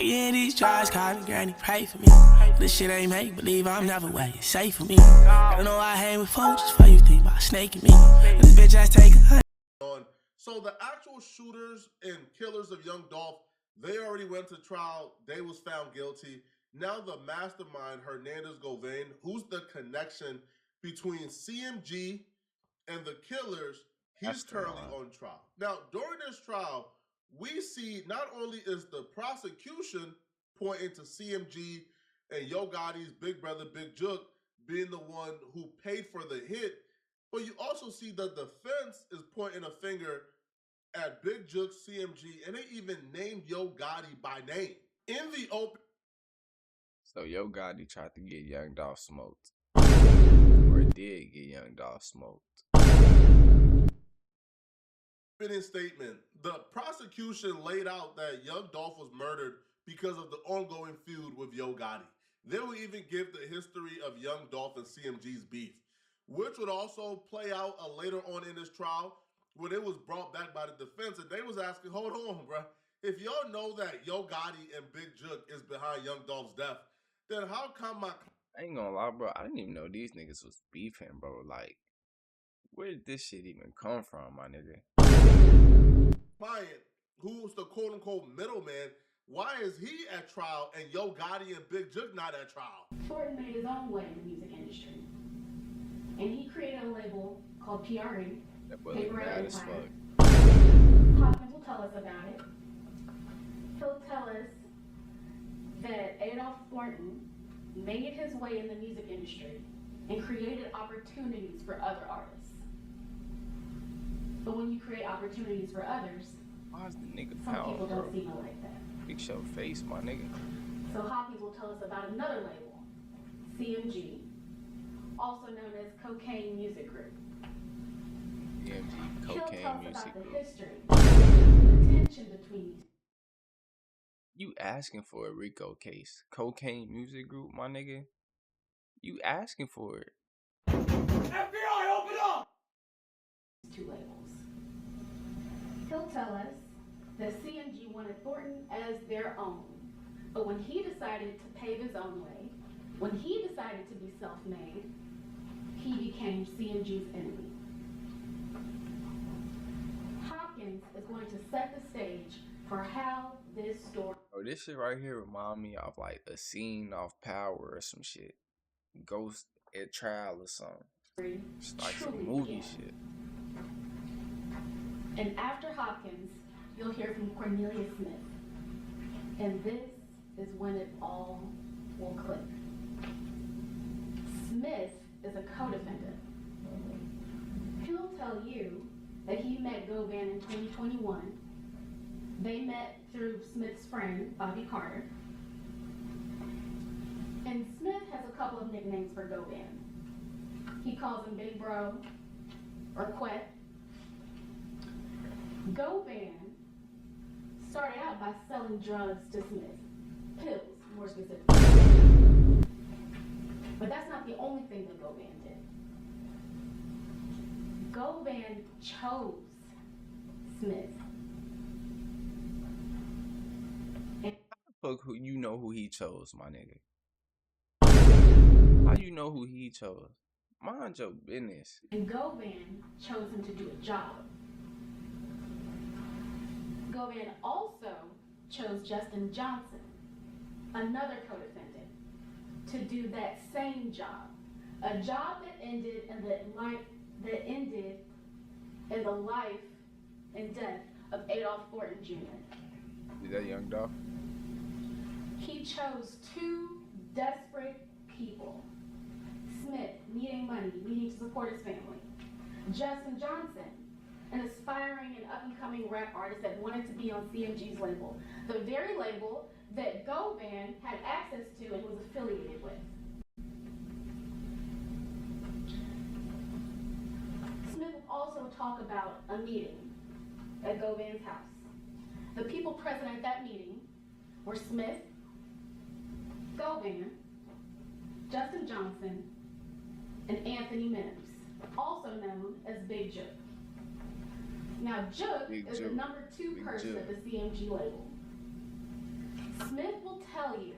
get these drugs, call me granny, pray for me. This shit ain't make believe, I'm never waiting, safe for me. I don't know why I hang with folks, just for you think about snaking me. And this bitch ass take So the actual shooters and killers of young Dolph, they already went to trial. They was found guilty. Now the mastermind, Hernandez Govain, who's the connection between CMG and the killers, he's currently on trial. Now, during this trial, we see not only is the prosecution pointing to CMG and Yo Gotti's big brother, Big Jook, being the one who paid for the hit, but you also see the defense is pointing a finger at Big Jook, CMG, and they even named Yo Gotti by name. In the open. So Yo Gotti tried to get Young Dolph smoked. Or did get Young Dolph smoked. Statement, the prosecution laid out that Young Dolph was murdered because of the ongoing feud with Yo Gotti. They would even give the history of Young Dolph and CMG's beef, which would also play out later on in this trial when it was brought back by the defense, and they was asking, hold on, bro, if y'all know that Yo Gotti and Big Jook is behind Young Dolph's death, then how come my... I ain't gonna lie, bro, I didn't even know these niggas was beefing, bro. Like, where did this shit even come from, my nigga? Client, who's the quote-unquote middleman, why is he at trial and Yo Gotti and Big Jook not at trial? Thornton made his own way in the music industry. And he created a label called PRE, Paper Route Empire. Hopkins will tell us about it. He'll tell us that Adolph Thornton made his way in the music industry and created opportunities for other artists. But when you create opportunities for others, why is the nigga some power, people bro? don't see it like that. Big show face, my nigga. So Hopkins will tell us about another label, CMG, also known as Cocaine Music Group. CMG, He'll Cocaine tell us Music about Group. the history, the tension between these. You asking for a RICO case. Cocaine Music Group, my nigga? You asking for it. FBI, open up! Two labels. He'll tell us that CMG wanted Thornton as their own, but when he decided to pave his own way, when he decided to be self-made, he became CMG's enemy. Hopkins is going to set the stage for how this story... Oh, this shit right here remind me of like a scene off Power or some shit. Ghost at trial or something. It's like some movie shit. And after Hopkins, you'll hear from Cornelia Smith. And this is when it all will click. Smith is a co-defendant. He'll tell you that he met Govan in 2021. They met through Smith's friend, Bobby Carter. And Smith has a couple of nicknames for Govan. He calls him Big Bro or Quet. Govan started out by selling drugs to Smith, pills more specifically. But that's not the only thing that Govan did. Govan chose Smith. Fuck, who you know who he chose, my nigga? How you know who he chose? Mind your business. And Govan chose him to do a job. Govan also chose Justin Johnson, another co-defendant, to do that same job. A job that ended in the life and death of Adolph Thornton Jr. Is that Young Dolph? He chose two desperate people. Smith, needing money, needing to support his family. Justin Johnson, an aspiring and up-and-coming rap artist that wanted to be on CMG's label, the very label that Govan had access to and was affiliated with. Smith will also talk about a meeting at Govan's house. The people present at that meeting were Smith, Govan, Justin Johnson, and Anthony Mims, also known as Big Jook. Now, Jook is the number 2 person at the CMG label. Smith tell you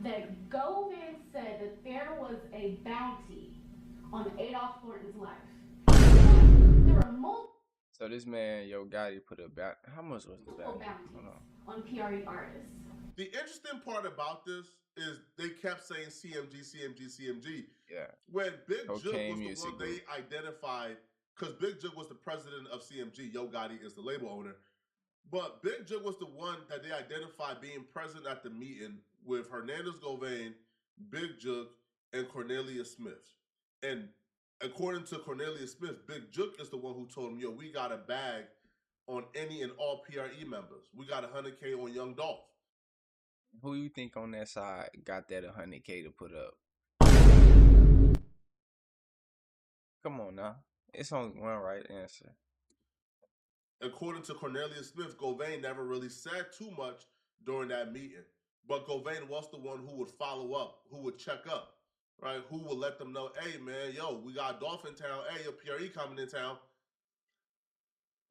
that Govan said that there was a bounty on Adolph Thornton's life. There were multiple So this man, Yo Gotti, put a bounty. How much was the bounty? bounties on PRE artists. The interesting part about this is they kept saying CMG, CMG, CMG. Yeah. When Big Jug Cocaine was the one they identified, because Big Jug was the president of CMG, Yo Gotti is the label owner. But Big Jug was the one that they identified being present at the meeting with Hernandez Govain, Big Jug, and Cornelius Smith. And according to Cornelius Smith, Big Jug is the one who told him, yo, we got a bag on any and all PRE members. We got 100K on Young Dolph. Who you think on that side got that 100K to put up? Come on now. It's only one right answer. According to Cornelius Smith, Govain never really said too much during that meeting. But Govain was the one who would follow up, who would check up, right? Who would let them know, hey, man, yo, we got Dolph in town. Hey, your PRE coming in town.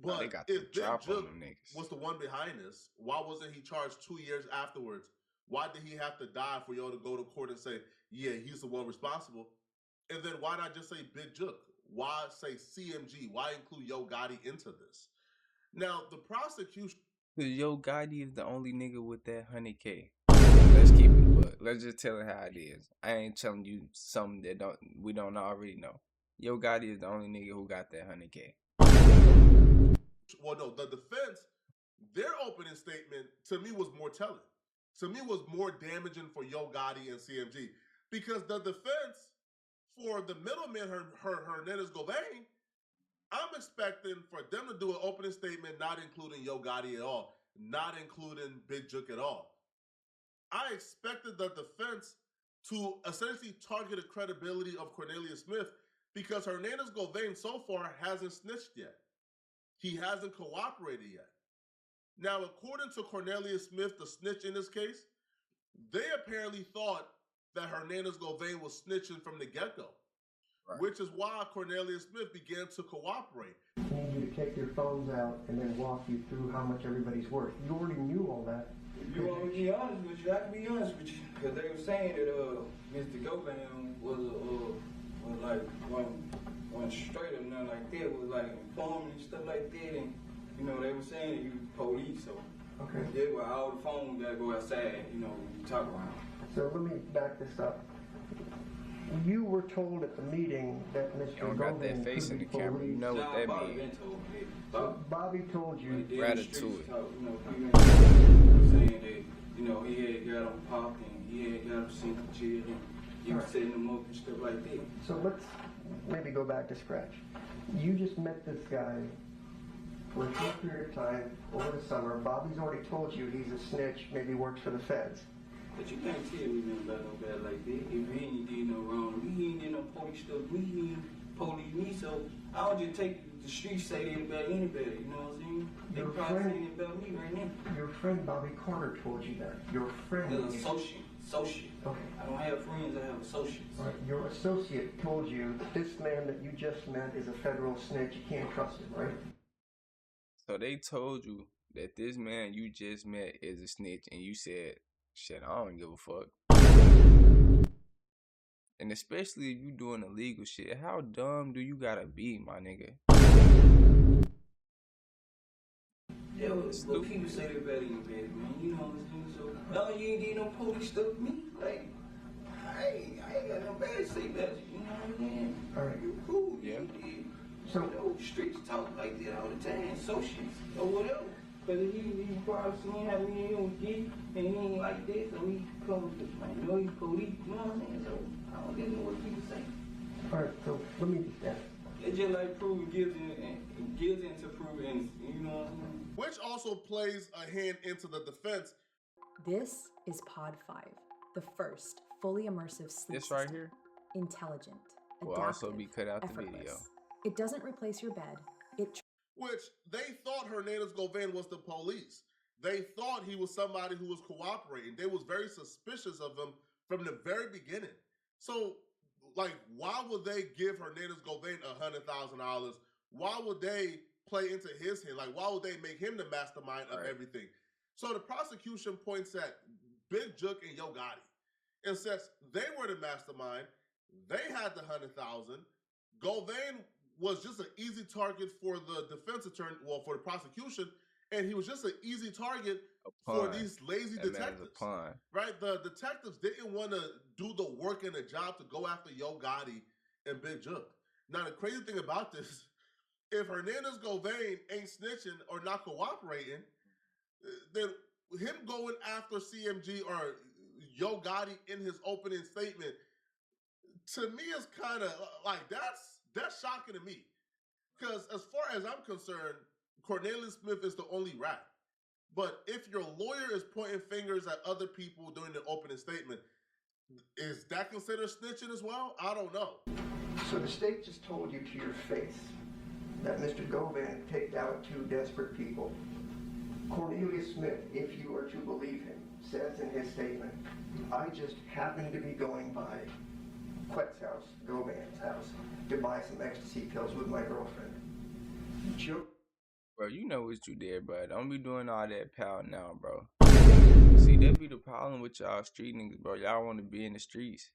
But they got if Big drop on Jug them niggas. was the one behind this, why wasn't he charged 2 years afterwards? Why did he have to die for y'all to go to court and say, yeah, he's the one responsible? And then why not just say Big Jug? Why say CMG? Why include Yo Gotti into this? Now, the prosecution... Yo Gotti is the only nigga with that 100K. Let's keep it, but let's just tell it how it is. I ain't telling you something that we don't already know. Yo Gotti is the only nigga who got that 100K. Well, no, the defense, their opening statement to me was more telling. To me was more damaging for Yo Gotti and CMG, because the defense for the middleman, Hernandez Govain, I'm expecting for them to do an opening statement not including Yo Gotti at all, not including Big Jug at all. I expected the defense to essentially target the credibility of Cornelius Smith, because Hernandez Govain so far hasn't snitched yet. He hasn't cooperated yet. Now, according to Cornelius Smith, the snitch in this case, they apparently thought that Hernandez Govain was snitching from the get-go, right, which is why Cornelius Smith began to cooperate. I need you to take your phones out and then walk you through how much everybody's worth. You already knew all that. You want me to be honest with you? I can be honest with you, because they were saying that Mr. Govan was like one straight or nothing like that, was like informing and stuff like that, and you know they were saying that he was police, so okay. Yeah, well, all the phone gotta go outside, you know, when you talk around. So let me back this up. You were told at the meeting that Mr. You don't got that face in the camera. You know what that means. Bobby told you. Ratatouille. You know, saying that, you know, he had got him popped and he had got him sent to jail and he was setting him up and stuff like that. So let's maybe go back to scratch. You just met this guy for a short period of time over the summer. Bobby's already told you he's a snitch, maybe works for the feds. But you can't tell me nothing about no guy like that. If he ain't did no wrong to me, he ain't did no police stuff to me, he ain't police me, so I don't just take the streets say that about anybody, you know what I'm saying? They probably saying it about me right now. Your friend Bobby Carter told you that. Your friend... An associate. Okay. I don't have friends, I have associates. Right. Your associate told you that this man that you just met is a federal snitch, you can't trust him, right? So they told you that this man you just met is a snitch, and you said, shit, I don't give a fuck. And especially if you doing illegal shit, how dumb do you gotta be, my nigga? Yeah, well, people say that about anybody, man. You know what I'm saying? So, no, you ain't did no police stuff to me. Like, I ain't got no bad to say about you. You know what I'm saying? All right. You're cool. Yeah. So, you know, streets talk like that all the time. Associates or whatever. Because he probably seen how me and him was getting, and he ain't like that, so he comes to, man, you know, he's police, you know what I'm saying? So, I don't really know what people say. All right, so let me just ask. It's just like proving guilty to prove innocent, you know what I'm saying? Which also plays a hand into the defense. This is Pod 5, the first fully immersive sleep This right system. here Intelligent, will adaptive, also be cut out the effortless. video. It doesn't replace your bed. It Which they thought Hernandez Govain was the police. They thought he was somebody who was cooperating. They was very suspicious of him from the very beginning. So, like, why would they give Hernandez Govain $100,000? Why would they play into his hand? Like, why would they make him the mastermind of everything? So the prosecution points at Big Jook and Yo Gotti. And since they were the mastermind, they had the 100,000. Govain was just an easy target for the defense attorney, well, for the prosecution, and he was just an easy target for these lazy detectives. Right? The detectives didn't want to do the work and the job to go after Yo Gotti and Big Jook. Now, the crazy thing about this, if Hernandez Govain ain't snitching or not cooperating, then him going after CMG or Yo Gotti in his opening statement, to me, is kind of like, that's shocking to me. Because as far as I'm concerned, Cornelius Smith is the only rat. But if your lawyer is pointing fingers at other people during the opening statement, is that considered snitching as well? I don't know. So the state just told you to your face that Mr. Govan picked out two desperate people. Cornelius Smith, if you are to believe him, says in his statement, I just happened to be going by Quet's house, Govan's house, to buy some ecstasy pills with my girlfriend. Bro, you know what you did, bro. Don't be doing all that pal now, bro. See, that be the problem with y'all street niggas, bro. Y'all want to be in the streets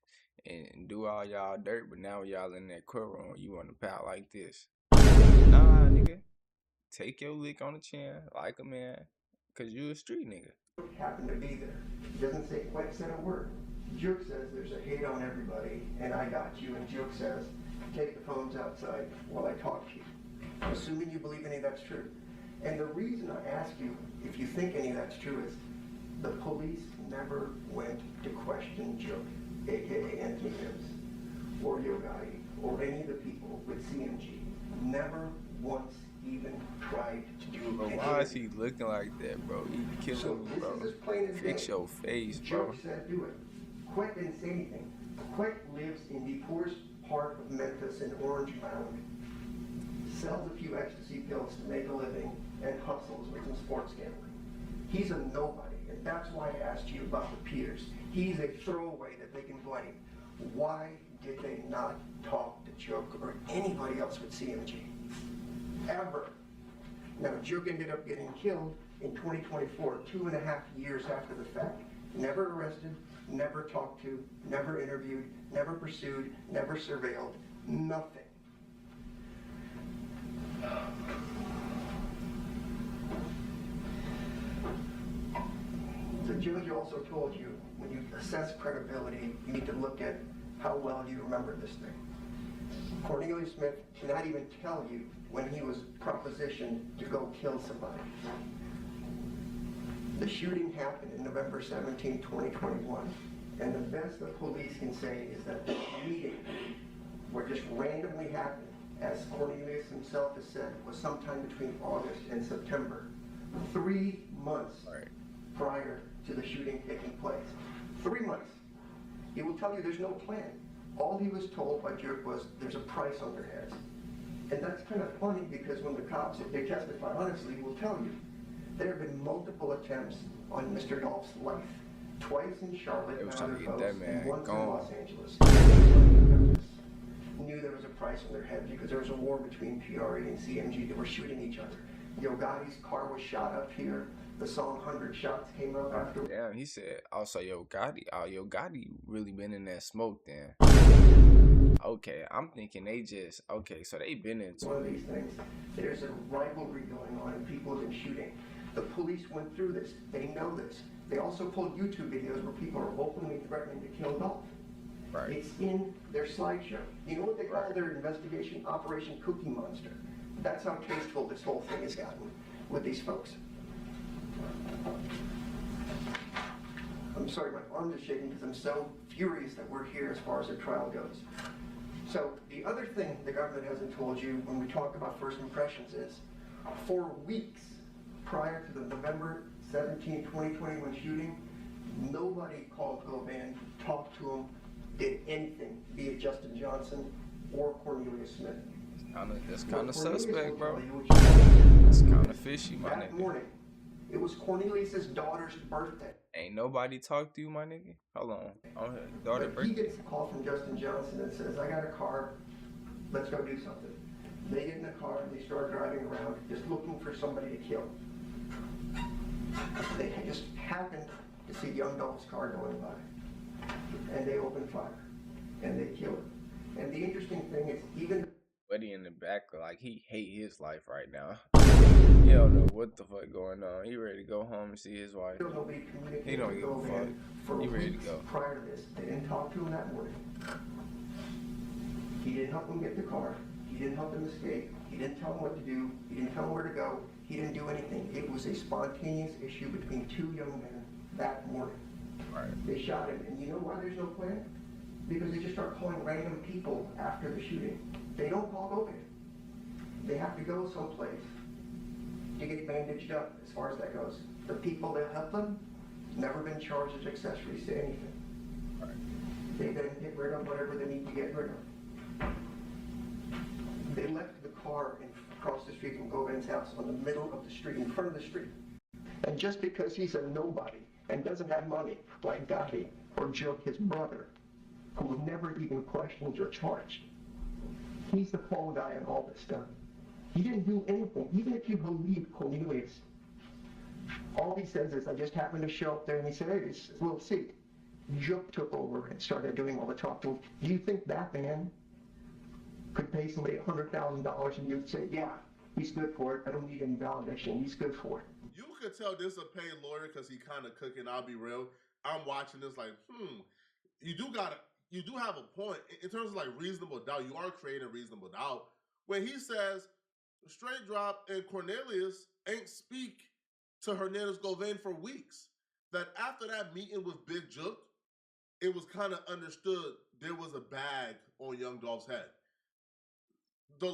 and do all y'all dirt, but now y'all in that courtroom, you want to pal like this. Nah, nigga. Take your lick on the chin like a man, because you a street nigga. Happened to be there. He doesn't say Quet said a word. Jook says there's a hate on everybody, and I got you, and Jook says, take the phones outside while I talk to you. Assuming you believe any of that's true. And the reason I ask you if you think any of that's true is the police never went to question Jook, aka Anthony Mims, or Yo Gotti, or any of the people with CMG. Never once even tried to do bro, why is he looking like that, bro? He killing me, bro. Fix your face, bro. Jook said do it. Quet didn't say anything. Quet lives in the poorest part of Memphis in Orange Mound, sells a few ecstasy pills to make a living, and hustles with some sports gambling. He's a nobody, and that's why I asked you about the Peters. He's a throwaway that they can blame. Why did they not talk to Jook or anybody else with CMG? Ever. Now, Jook ended up getting killed in 2024, 2.5 years after the fact. Never arrested, never talked to, never interviewed, never pursued, never surveilled, nothing. The judge also told you, when you assess credibility, you need to look at how well you remember this thing. Cornelius Smith cannot even tell you when he was propositioned to go kill somebody. The shooting happened in November 17, 2021, and the best the police can say is that this meeting, where just randomly happened, as Cornelius himself has said, was sometime between August and September, 3 months prior to the shooting taking place. 3 months. He will tell you there's no plan. All he was told by Jook was there's a price on their heads. And that's kind of funny because when the cops, if they testify honestly, will tell you there have been multiple attempts on Mr. Dolph's life. Twice in Charlotte, and once in Los Angeles. Knew there was a price on their head because there was a war between PRE and CMG. They were shooting each other. Yo Gotti's car was shot up here. The song 100 Shots came up after. Damn, he said, also Yo Gotti. Oh, Yo Gotti really been in that smoke then. Okay, I'm thinking they just, okay, so they been into one of these things. There's a rivalry going on and people have been shooting. The police went through this. They know this. They also pulled YouTube videos where people are openly threatening to kill Dolph. Right. It's in their slideshow. You know what they call their investigation? Operation Cookie Monster. That's how tasteful this whole thing has gotten with these folks. I'm sorry, my arm is shaking because I'm so furious that we're here as far as the trial goes. So the other thing the government hasn't told you when we talk about first impressions is, for weeks prior to the November 17, 2021 shooting, nobody called Govan, talked to him, did anything, be it Justin Johnson or Cornelius Smith. That's kind of suspect, bro. It's kind of fishy, my nigga. That morning, it was Cornelius's daughter's birthday. Ain't nobody talked to you, my nigga? Hold on. Daughter But birthday. he gets a call from Justin Johnson and says, I got a car, let's go do something. They get in the car and they start driving around just looking for somebody to kill. They just happened to see young Dolph's car going by. And they open fire. And they kill him. And the interesting thing is, even Buddy in the back, like, he hate his life right now. He don't know what the fuck going on. He ready to go home and see his wife. nobody communicated He don't with give a fuck. Govan for He ready to weeks go. prior to this. They didn't talk to him that morning. He didn't help him get the car. He didn't help him escape. He didn't tell him what to do. He didn't tell him where to go. He didn't do anything. It was a spontaneous issue between two young men that morning. Right. They shot him, and you know why there's no plan? Because they just start calling random people after the shooting. They don't call Govan. They have to go someplace to get bandaged up as far as that goes. The people that help them, never been charged as accessories to anything. Right. They then get rid of whatever they need to get rid of. They left the car across the street from Govan's house on the middle of the street, in front of the street. And just because he's a nobody and doesn't have money, like Gotti or Joe, his brother, who was never even questioned or charged, he's the fall guy in all this stuff. He didn't do anything. Even if you believe Cornelius, all he says is, I just happened to show up there, and he said, hey, it's a little seat. Joe took over and started doing all the talking. Do you think that man could pay somebody $100,000 and you'd say, yeah, he's good for it. I don't need any validation. He's good for it. You could tell this is a paid lawyer because he kind of cooking. I'll be real. I'm watching this like, you do have a point in terms of like reasonable doubt. You are creating reasonable doubt when he says straight drop and Cornelius ain't speak to Hernandez Govan for weeks. That after that meeting with Big Jook, it was kind of understood there was a bag on Young Dolph's head. The